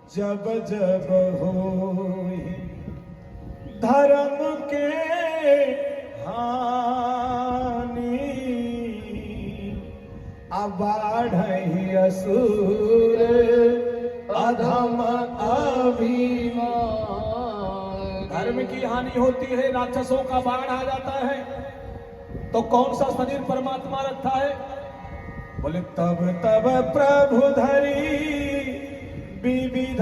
जब जब होई धर्म के हानि अबाढ़हि असुर अधम अभिमान। धर्म की हानि होती है, राक्षसों का बाढ़ आ जाता है, तो कौन सा शरीर परमात्मा रखता है? बोले तब तब प्रभु धरी विविध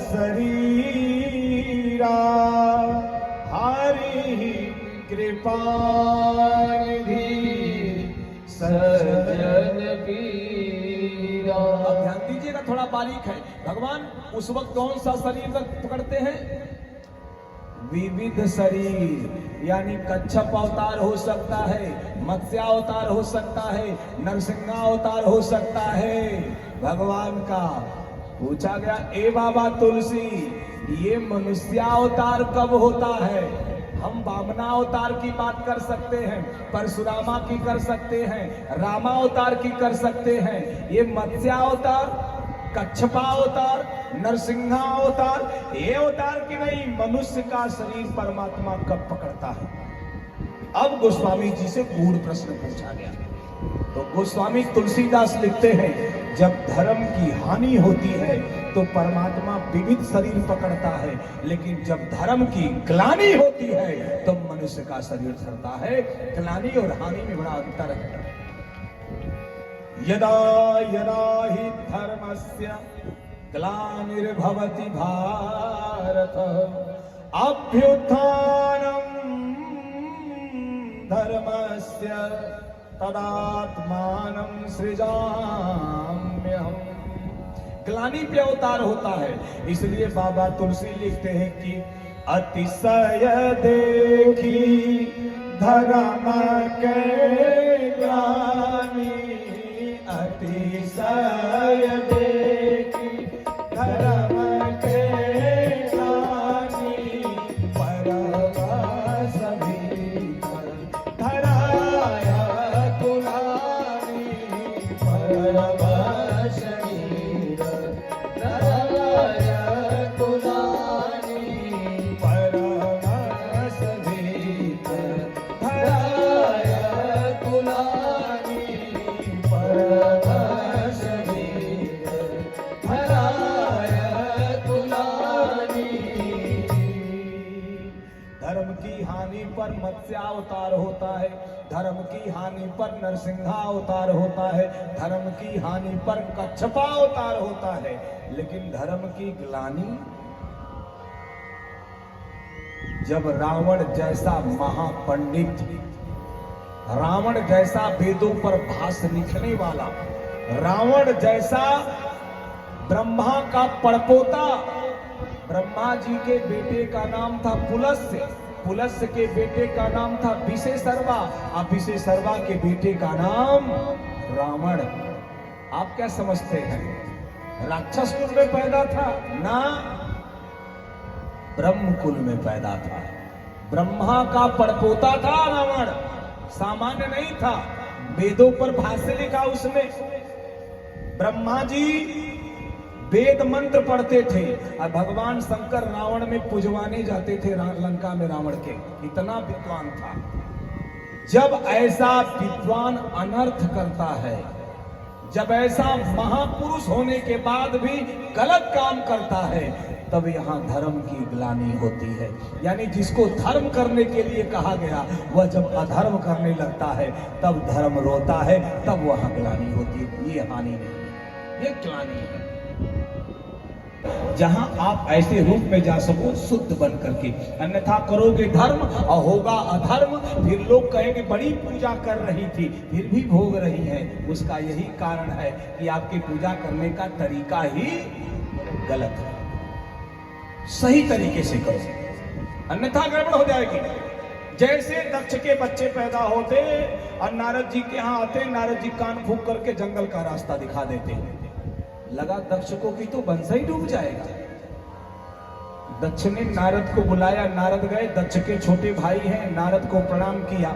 शरीरा हरि कृपा निधि सज्जन पीरा। अब ध्यान दीजिएगा, थोड़ा बारीक है। भगवान उस वक्त कौन सा शरीर पकड़ते हैं? विविध शरीर, यानी कच्छप अवतार हो सकता है, मत्स्य अवतार हो सकता है, नरसिंह अवतार हो सकता है भगवान का। पूछा गया, ए बाबा तुलसी, ये मनुष्यावतार कब होता है? हम वामनावतार की बात कर सकते हैं, परशुरामा की कर सकते हैं, रामावतार की कर सकते हैं। ये मत्स्यावतार, कच्छपावतार, नरसिंहावतार, ये अवतार की नहीं। मनुष्य का शरीर परमात्मा कब पकड़ता है? अब गोस्वामी जी से गूढ़ प्रश्न पूछा गया। तो गोस्वामी तुलसीदास लिखते हैं, जब धर्म की हानि होती है तो परमात्मा विविध शरीर पकड़ता है, लेकिन जब धर्म की ग्लानि होती है तो मनुष्य का शरीर धरता है। ग्लानि और हानि में बड़ा अंतर है। यदा यदा हि धर्मस्य ग्लानिर्भवति भारत अभ्युत्थानं धर्मस्य तदात्मानं सृजाम्यहम्। ग्लानि पे अवतार होता है, इसलिए बाबा तुलसी लिखते हैं कि अतिशय देखी धर्म के ग्लानि, अतिशय देखी धर्म के ग्लानि, परवश भीतर धराया कुलानि, परवश भीतर धराया कुलानि, परवश भीतर धराया कुलानि, परवश भीतर धराया कुलानि। धर्म की हानि पर मत्स्यावतार होता है, धर्म की हानि पर नरसिंहावतार होता है, धर्म की हानि पर कच्छपावतार होता है, लेकिन धर्म की ग्लानि जब रावण जैसा महापंडित, रावण जैसा वेदों पर भाष्य लिखने वाला, रावण जैसा ब्रह्मा का पड़पोता, ब्रह्मा जी के बेटे का नाम था पुलस्त्य, पुलस्त्य के बेटे का नाम था विशेषर्वा, और विशेषर्वा के बेटे का नाम रावण। आप क्या समझते हैं? राक्षस कुल में पैदा था ना, ब्रह्म कुल में पैदा था। ब्रह्मा का पड़पोता था रावण, सामान्य नहीं था। वेदों पर भाष्य लिखा उसने। ब्रह्मा जी वेद मंत्र पढ़ते थे और भगवान शंकर रावण में पुजवाने जाते थे लंका में रावण के, इतना विद्वान था। जब ऐसा विद्वान अनर्थ करता है, जब ऐसा महापुरुष होने के बाद भी गलत काम करता है, तब यहाँ धर्म की ग्लानि होती है। यानी जिसको धर्म करने के लिए कहा गया, वह जब अधर्म करने लगता है तब धर्म रोता है, तब वहां ग्लानि होती है। ये हानि नहीं है, ये ग्लानि है। जहां आप ऐसे रूप में जा सको शुद्ध बन करके, अन्यथा करोगे धर्म और होगा अधर्म, फिर लोग कहेंगे बड़ी पूजा कर रही थी फिर भी भोग रही है। उसका यही कारण है कि आपकी पूजा करने का तरीका ही गलत है। सही तरीके से करो, अन्यथा गड़बड़ हो जाएगी। जैसे दक्ष के बच्चे पैदा होते और नारद जी के यहाँ आते, नारद जी कान फूंक करके जंगल का रास्ता दिखा देते, लगा दक्ष को कि तो बंसा ही डूब जाएगा। दक्ष ने नारद को बुलाया, नारद गए, दक्ष के छोटे भाई हैं, नारद को प्रणाम किया।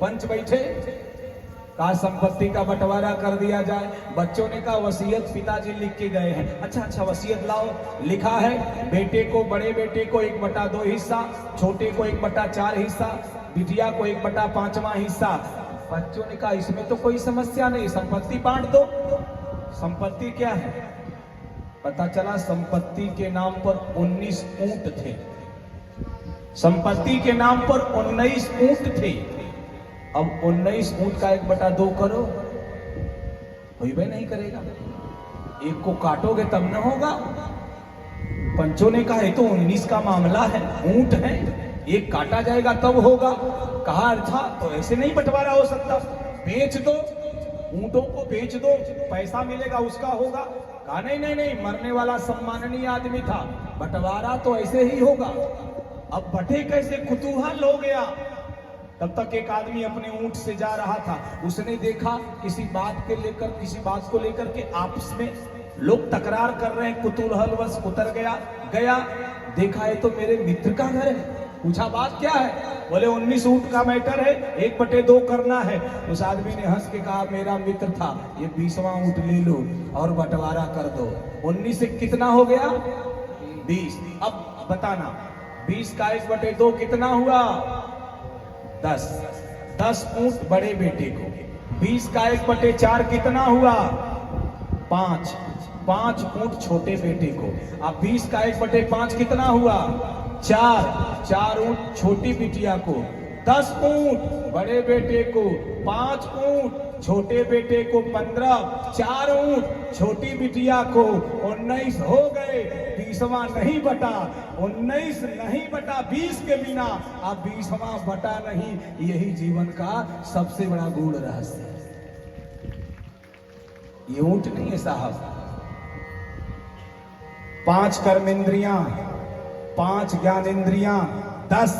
पंच बैठे, कहा संपत्ति का बंटवारा कर दिया जाए। बच्चों ने कहा वसीयत पिताजी लिख के गए हैं। अच्छा वसीयत लाओ। लिखा है बेटे को, बड़े बेटे को 1/2 हिस्सा, छोटे को 1/4 हिस्सा, बिटिया को 1/5वां हिस्सा। बच्चों ने कहा इसमें तो कोई समस्या नहीं, संपत्ति बांट दो। संपत्ति क्या है? पता चला संपत्ति के नाम पर 19 ऊंट थे। संपत्ति के नाम पर 19 ऊंट थे। अब 19 ऊंट का 1/2 करो, कोई भी नहीं करेगा। एक को काटोगे तब न होगा। पंचों ने कहा ये तो 19 का मामला है, ऊंट है, एक काटा जाएगा तब होगा। कहा अच्छा तो ऐसे नहीं बंटवारा हो सकता, बेच दो, ऊंटों को बेच दो, पैसा मिलेगा उसका होगा। कहा नहीं, मरने वाला सम्माननीय आदमी था, बंटवारा तो ऐसे ही होगा। अब बटे कैसे, कुतूहल हो गया। तब तक एक आदमी अपने ऊंट से जा रहा था, उसने देखा किसी बात को लेकर के आपस में लोग तकरार कर रहे हैं। कुतूहलवश उतर गया, देखा है तो मेरे मित्र का घर है। पूछा बात क्या है? बोले 19 ऊंट का मैटर है, 1/2 करना है। उस आदमी ने हंस के कहा मेरा मित्र था, ये 20वां ऊंट ले लो और बंटवारा कर दो। 19 से कितना हो गया? 20। अब बताना 20 का 1/2 कितना हुआ? 10। 10 ऊंट बड़े बेटे को। 20 का 1/4 कितना हुआ? 5। 5 ऊंट छोटे बेटे को। अब 20 का 1/5 कितना हुआ? 4। 4 ऊंट छोटी बिटिया को। 10 ऊंट बड़े बेटे को, 5 ऊंट छोटे बेटे को, 15, 4 ऊंट छोटी बिटिया को, 19 हो गए। 20वां नहीं बटा, 19 नहीं बटा 20 के बिना, अब 20वां बटा नहीं। यही जीवन का सबसे बड़ा गूढ़ रहस्य है। ये ऊंट नहीं है साहब। 5 कर्मेंद्रियां, 5 ज्ञानेंद्रियां, 10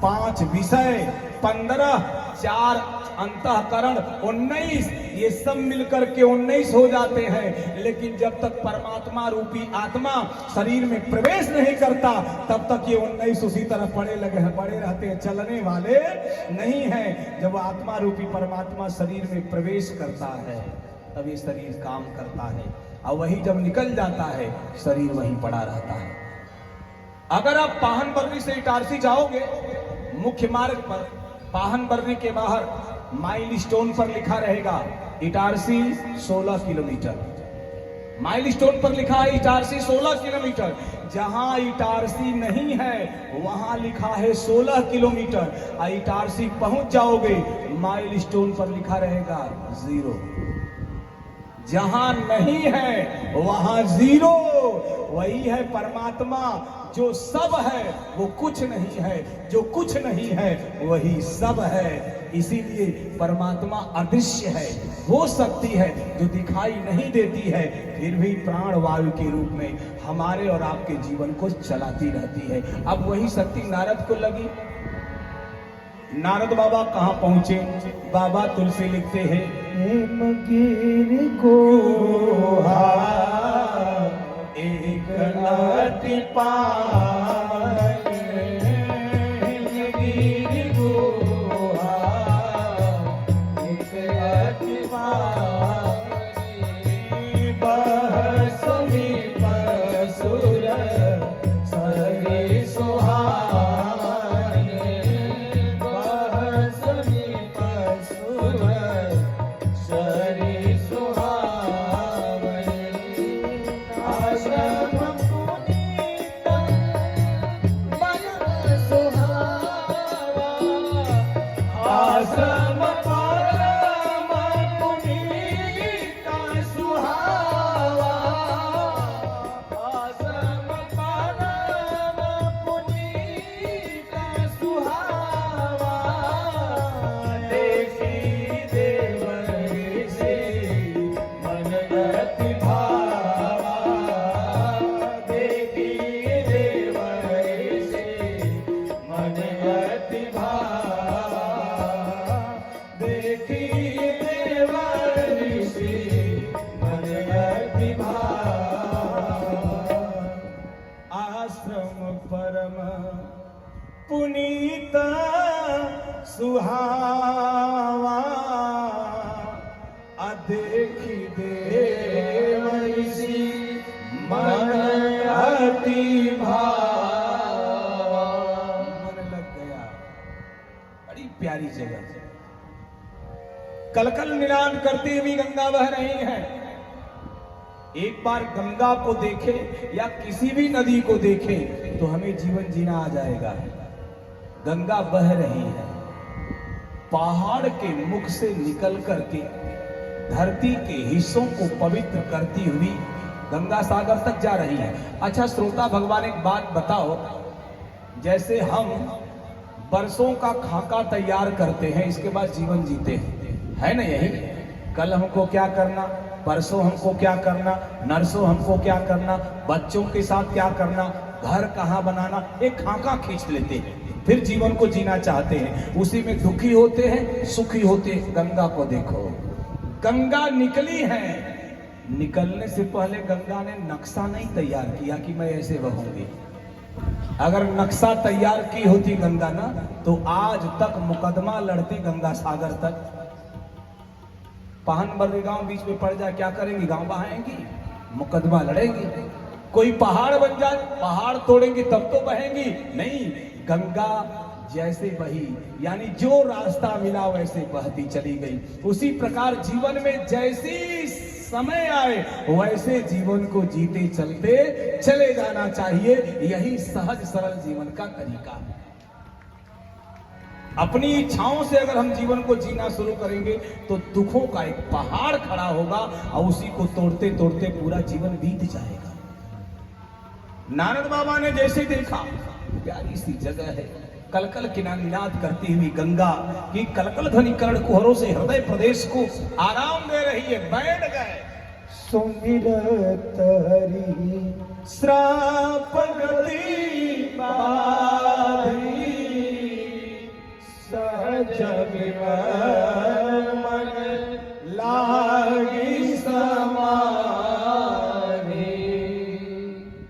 5 विषय, 15 4 अंतःकरण, 19 ये सब मिलकर के 19 हो जाते हैं। लेकिन जब तक परमात्मा रूपी आत्मा शरीर में प्रवेश नहीं करता तब तक ये 19 उसी तरह पड़े रहते हैं, चलने वाले नहीं हैं। जब आत्मा रूपी परमात्मा शरीर में प्रवेश करता है तब ये शरीर काम करता है, और वही जब निकल जाता है शरीर वहीं पड़ा रहता है। अगर आप पाहन बर्री से इटारसी जाओगे, मुख्य मार्ग पर पाहन बर्री के बाहर माइल स्टोन पर लिखा रहेगा इटारसी 16 किलोमीटर। माइल स्टोन पर लिखा है इटारसी 16 किलोमीटर। जहां इटारसी नहीं है वहां लिखा है 16 किलोमीटर। इटारसी पहुंच जाओगे, माइल स्टोन पर लिखा रहेगा 0। जहां नहीं है वहां 0। वही है परमात्मा, जो सब है वो कुछ नहीं है, जो कुछ नहीं है वही सब है। इसीलिए परमात्मा अदृश्य है, वो शक्ति है जो दिखाई नहीं देती है, फिर भी प्राण वायु के रूप में हमारे और आपके जीवन को चलाती रहती है। अब वही शक्ति नारद को लगी। नारद बाबा कहां पहुंचे? बाबा तुलसी लिखते हैं हेमगिरि को एक अति पाए, हेमगिरि को एक अति पाए, बह समीप सुर सरि सुहाए, बह समीप सुर सरि सुहाए। आश्रम पुनीत बन सुहावा, आश्रम परम पुनीत सुहावा, आश्रम परम पुनीत सुहावा। देखी देवर से मन अति भावा, देखी देवर से मन अति भावा, देखी देवर से मन अति भावा। आश्रम परम पुनीत सुहावा देखी देवसी मन अति भावा। मन लग गया। बड़ी प्यारी जगह। कलकल निनाद करती हुई गंगा बह रही है। एक बार गंगा को देखे या किसी भी नदी को देखे तो हमें जीवन जीना आ जाएगा। गंगा बह रही है, पहाड़ के मुख से निकल करके धरती के हिस्सों को पवित्र करती हुई गंगा सागर तक जा रही है। अच्छा श्रोता भगवान, एक बात बताओ, जैसे हम बरसों का खाका तैयार करते हैं, इसके बाद जीवन जीते हैं, है ना? यही कल हमको क्या करना, परसों हमको क्या करना, नरसों हमको क्या करना, बच्चों के साथ क्या करना, घर कहाँ बनाना, एक खाका खींच लेते हैं, फिर जीवन को जीना चाहते हैं। उसी में दुखी होते हैं, सुखी होते हैं। गंगा को देखो, गंगा निकली है, निकलने से पहले गंगा ने नक्शा नहीं तैयार किया कि मैं ऐसे बहूंगी। अगर नक्शा तैयार की होती गंगा ना, तो आज तक मुकदमा लड़ती गंगा सागर तक। पाहन बर्री गांव बीच में पड़ जाए, क्या करेंगी? गांव बहाएंगी, मुकदमा लड़ेंगी। कोई पहाड़ बन जाए, पहाड़ तोड़ेंगी तब तो बहेंगी नहीं। गंगा जैसे बही, यानी जो रास्ता मिला वैसे बहती चली गई। उसी प्रकार जीवन में जैसी समय आए वैसे जीवन को जीते चलते चले जाना चाहिए। यही सहज सरल जीवन का तरीका है। अपनी इच्छाओं से अगर हम जीवन को जीना शुरू करेंगे तो दुखों का एक पहाड़ खड़ा होगा और उसी को तोड़ते तोड़ते पूरा जीवन बीत जाएगा। नारद बाबा ने जैसे देखा, प्यारी सी जगह है, कलकल किनानिनाद करती हुई गंगा की कलकल ध्वनि कर्ण कुहरों से हृदय प्रदेश को आराम दे रही है। बैठ गए। सुमिरत हरि श्राप गति बाधी, सहज मन लागी समाधि।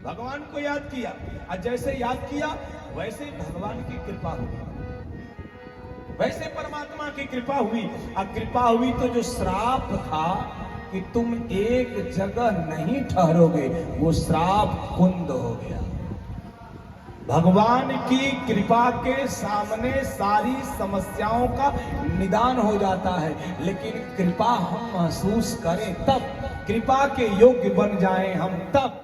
भगवान को याद किया, और जैसे याद किया वैसे भगवान की कृपा हुई, वैसे परमात्मा की कृपा हुई। और कृपा हुई तो जो श्राप था कि तुम एक जगह नहीं ठहरोगे, वो श्राप कुंद हो गया। भगवान की कृपा के सामने सारी समस्याओं का निदान हो जाता है। लेकिन कृपा हम महसूस करें तब, कृपा के योग्य बन जाएं हम तब।